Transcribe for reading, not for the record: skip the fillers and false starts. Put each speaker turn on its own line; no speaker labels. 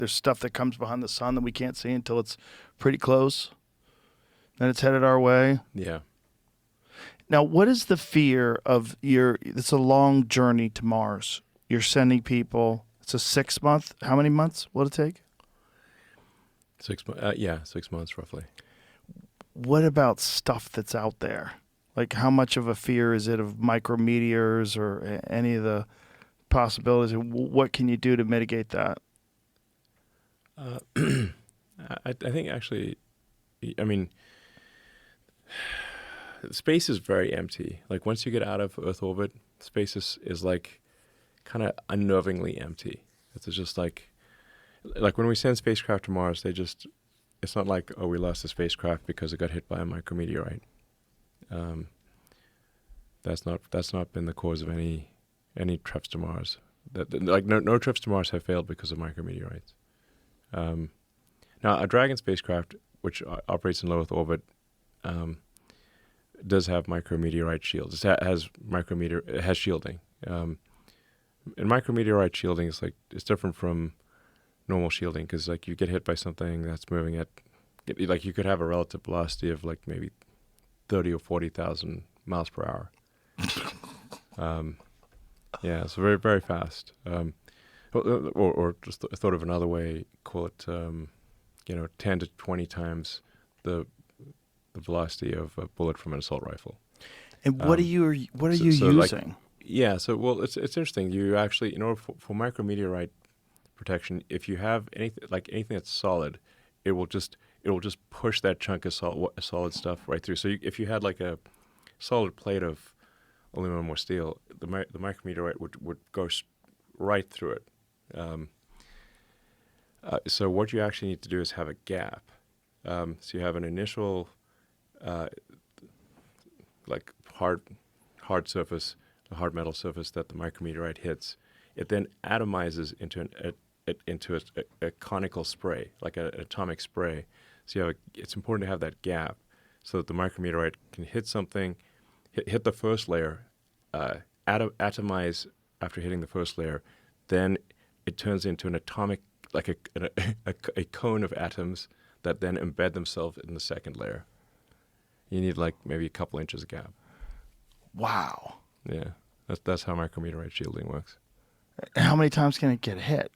there's stuff that comes behind the sun that we can't see until it's pretty close. Then it's headed our way.
Yeah.
Now, what is the fear of it's a long journey to Mars. You're sending people. It's a 6 month. How many months will it take?
6 months. 6 months roughly.
What about stuff that's out there? Like, how much of a fear is it of micrometeors or any of the possibilities? What can you do to mitigate that?
I think actually, I mean, space is very empty. Like once you get out of Earth orbit, space is like kind of unnervingly empty. It's just like when we send spacecraft to Mars, it's not like, oh, we lost the spacecraft because it got hit by a micrometeorite. That's not been the cause of any trips to Mars. No trips to Mars have failed because of micrometeorites. Now, a Dragon spacecraft, which operates in low Earth orbit, does have micrometeorite shields. It has shielding. And micrometeorite shielding is different from normal shielding because like you get hit by something that's moving at, like you could have a relative velocity of like maybe 30 or 40,000 miles per hour. Yeah, so very, very fast. Or just thought of another way, call it 10 to 20 times the velocity of a bullet from an assault rifle.
And what are you using?
It's interesting. You actually, in order for micrometeorite protection, if you have anything that's solid, it will just push that chunk of solid stuff right through. So if you had like a solid plate of aluminum or steel, the micrometeorite would go right through it. So what you actually need to do is have a gap. So you have an initial like hard surface, a hard metal surface that the micrometeorite hits. It then atomizes into a conical spray, like an atomic spray. So it's important to have that gap so that the micrometeorite can hit something, hit the first layer, atomize after hitting the first layer, then it turns into an atomic, like a cone of atoms that then embed themselves in the second layer. You need like maybe a couple inches of gap.
Wow.
Yeah, that's how micrometeorite shielding works.
How many times can it get hit?